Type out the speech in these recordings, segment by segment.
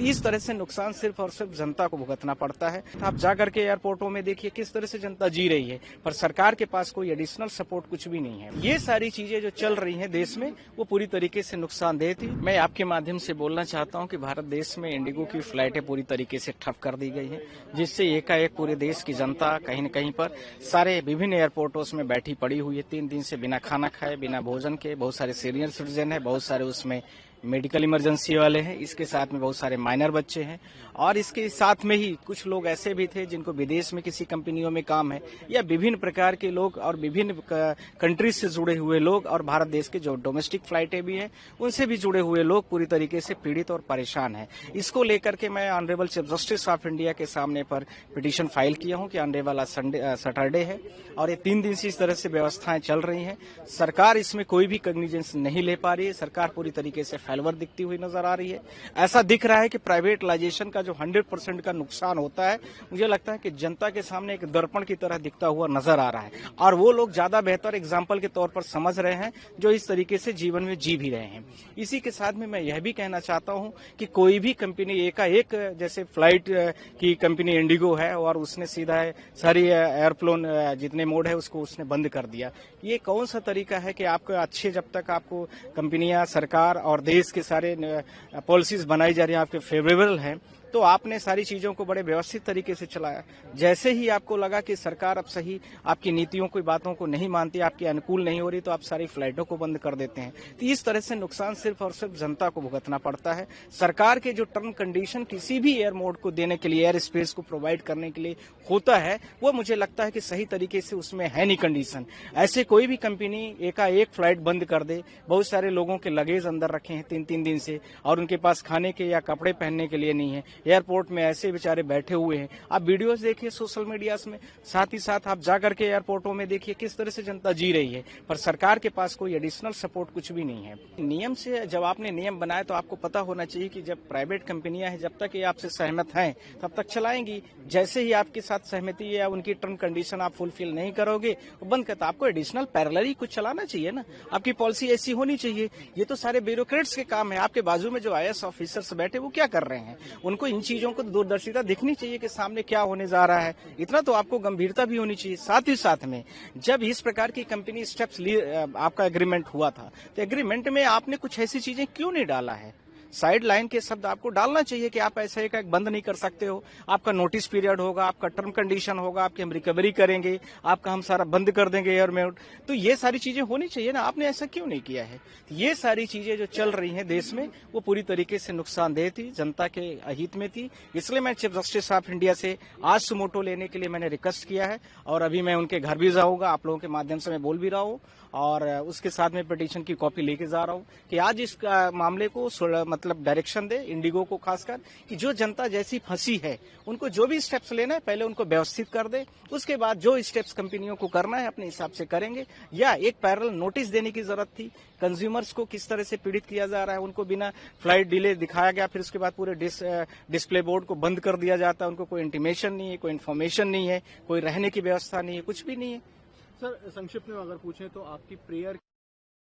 इस तरह से नुकसान सिर्फ और सिर्फ जनता को भुगतना पड़ता है। आप जाकर के एयरपोर्टों में देखिए किस तरह से जनता जी रही है, पर सरकार के पास कोई एडिशनल सपोर्ट कुछ भी नहीं है। ये सारी चीजें जो चल रही हैं देश में वो पूरी तरीके से नुकसानदेह थी। मैं आपके माध्यम से बोलना चाहता हूं कि भारत देश में इंडिगो की फ्लाइटें पूरी तरीके से ठप कर दी गई हैं, जिससे एकाएक पूरे देश की जनता कहीं न कहीं पर सारे विभिन्न एयरपोर्टों में बैठी पड़ी हुई है 3 दिन से बिना खाना खाए, बिना भोजन के। बहुत सारे सीनियर सिटीजन है, बहुत सारे उसमें मेडिकल इमरजेंसी वाले हैं, इसके साथ में बहुत सारे माइनर बच्चे हैं और इसके साथ में ही कुछ लोग ऐसे भी थे जिनको विदेश में किसी कंपनियों में काम है, या विभिन्न प्रकार के लोग और विभिन्न कंट्रीज से जुड़े हुए लोग और भारत देश के जो डोमेस्टिक फ्लाइटें भी हैं उनसे भी जुड़े हुए लोग पूरी तरीके से पीड़ित और परेशान हैं। इसको लेकर के मैं honourable chief justice of India के सामने पर पिटीशन फाइल किया हूं कि आने वाला सैटरडे है और ये 3 दिन से इस तरह से व्यवस्थाएं चल रही हैं। सरकार इसमें कोई भी कॉग्निजेंस नहीं ले पा रही है, सरकार पूरी तरीके से फेल्वर दिखती हुई नजर आ रही है। ऐसा दिख रहा है कि प्राइवेटाइजेशन का जो 100% का नुकसान होता है, मुझे लगता है कि जनता के सामने एक दर्पण की तरह दिखता हुआ नजर आ रहा है और वो लोग ज्यादा बेहतर एग्जाम्पल के तौर पर समझ रहे हैं जो इस तरीके से जीवन में जी भी रहे हैं। इसी के साथ में मैं यह भी कहना चाहता हूं कि कोई भी कंपनी एकाएक, जैसे फ्लाइट की कंपनी इंडिगो है और उसने सीधा सारी एयरप्लेन जितने मोड है उसको उसने बंद कर दिया। ये कौन सा तरीका है कि आपको अच्छे, जब तक आपको कंपनियां, सरकार और देश के सारे पॉलिसीज बनाई जा रही हैं आपके फेवरेबल हैं, तो आपने सारी चीजों को बड़े व्यवस्थित तरीके से चलाया। जैसे ही आपको लगा कि सरकार अब सही आपकी नीतियों की बातों को नहीं मानती, आपके अनुकूल नहीं हो रही, तो आप सारी फ्लाइटों को बंद कर देते हैं। तो इस तरह से नुकसान सिर्फ और सिर्फ जनता को भुगतना पड़ता है। सरकार के जो टर्म कंडीशन किसी भी एयर मोड को देने के लिए, एयर स्पेस को प्रोवाइड करने के लिए होता है, वो मुझे लगता है कि सही तरीके से उसमें है नहीं कंडीशन। ऐसे कोई भी कंपनी एकाएक फ्लाइट बंद कर दे, बहुत सारे लोगों के लगेज अंदर रखे हैं 3-3 दिन से और उनके पास खाने के या कपड़े पहनने के लिए नहीं है, एयरपोर्ट में ऐसे बेचारे बैठे हुए हैं। आप वीडियोस देखिए सोशल मीडिया में, साथ ही साथ आप जाकर के एयरपोर्टों में देखिए किस तरह से जनता जी रही है, पर सरकार के पास कोई एडिशनल सपोर्ट कुछ भी नहीं है। नियम से, जब आपने नियम बनाए तो आपको पता होना चाहिए कि जब प्राइवेट कंपनियां हैं, जब तक ये आपसे सहमत हैं तब तक चलाएंगी। जैसे ही आपके साथ सहमति या उनकी टर्म कंडीशन आप फुलफिल नहीं करोगे, बंद करता, आपको एडिशनल पैरेलल कुछ चलाना चाहिए ना। आपकी पॉलिसी ऐसी होनी चाहिए। ये तो सारे ब्यूरोक्रेट्स के काम है। आपके बाजू में जो IAS ऑफिसर्स बैठे वो क्या कर रहे हैं? उनको इन चीजों को दूरदर्शिता दिखनी चाहिए कि सामने क्या होने जा रहा है। इतना तो आपको गंभीरता भी होनी चाहिए। साथ ही साथ में जब इस प्रकार की कंपनी स्टेप्स आपका एग्रीमेंट हुआ था, तो एग्रीमेंट में आपने कुछ ऐसी चीजें क्यों नहीं डाला है? साइड लाइन के शब्द आपको डालना चाहिए कि आप ऐसे एक बंद नहीं कर सकते हो। आपका नोटिस पीरियड होगा, आपका टर्म कंडीशन होगा, आपकी हम रिकवरी करेंगे, आपका हम सारा बंद कर देंगे एयरमेट। तो ये सारी चीजें होनी चाहिए ना, आपने ऐसा क्यों नहीं किया है? ये सारी चीजें जो चल रही हैं देश में वो पूरी तरीके से नुकसानदेह थी, जनता के अहित में थी। इसलिए मैं चीफ जस्टिस ऑफ इंडिया से आज सुमोटो लेने के लिए मैंने रिक्वेस्ट किया है और अभी मैं उनके घर भी जाऊंगा, आप लोगों के माध्यम से मैं बोल भी रहा हूँ और उसके साथ में पिटीशन की कॉपी लेके जा रहा हूँ कि आज इस मामले को मतलब डायरेक्शन दे इंडिगो को, खासकर कि जो जनता जैसी फंसी है उनको जो भी स्टेप्स लेना है पहले उनको व्यवस्थित कर दे, उसके बाद जो स्टेप्स कंपनियों को करना है अपने हिसाब से करेंगे। या एक पैरेलल नोटिस देने की जरूरत थी। कंज्यूमर्स को किस तरह से पीड़ित किया जा रहा है, उनको बिना फ्लाइट डिले दिखाया गया, फिर उसके बाद पूरे डिस्प्ले बोर्ड को बंद कर दिया जाता है। उनको कोई इंटीमेशन नहीं है, कोई इन्फॉर्मेशन नहीं है, कोई रहने की व्यवस्था नहीं है, कुछ भी नहीं है। सर, संक्षिप्त में अगर पूछें तो आपकी प्रेयर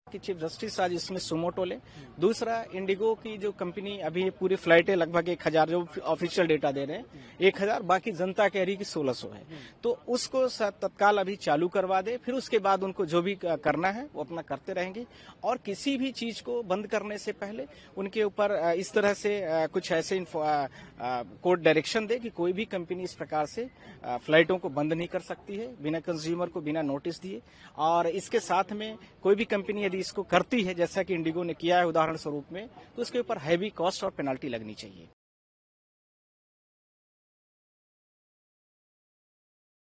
कि चीफ जस्टिस आज इसमें सुमोटो ले। दूसरा, इंडिगो की जो कंपनी अभी पूरी फ्लाइटें लगभग 1000 जो ऑफिशियल डेटा दे रहे हैं 1000, बाकी जनता कह रही कि 1600 है, तो उसको तत्काल अभी चालू करवा दे। फिर उसके बाद उनको जो भी करना है वो अपना करते रहेंगे और किसी भी चीज को बंद करने से पहले उनके ऊपर इस तरह से कुछ ऐसे कोर्ट डायरेक्शन दे कि कोई भी कंपनी इस प्रकार से फ्लाइटों को बंद नहीं कर सकती है बिना कंज्यूमर को बिना नोटिस दिए। और इसके साथ में कोई भी कंपनी यदि इसको करती है जैसा कि इंडिगो ने किया है उदाहरण स्वरूप में, तो उसके ऊपर हैवी कॉस्ट और पेनल्टी लगनी चाहिए।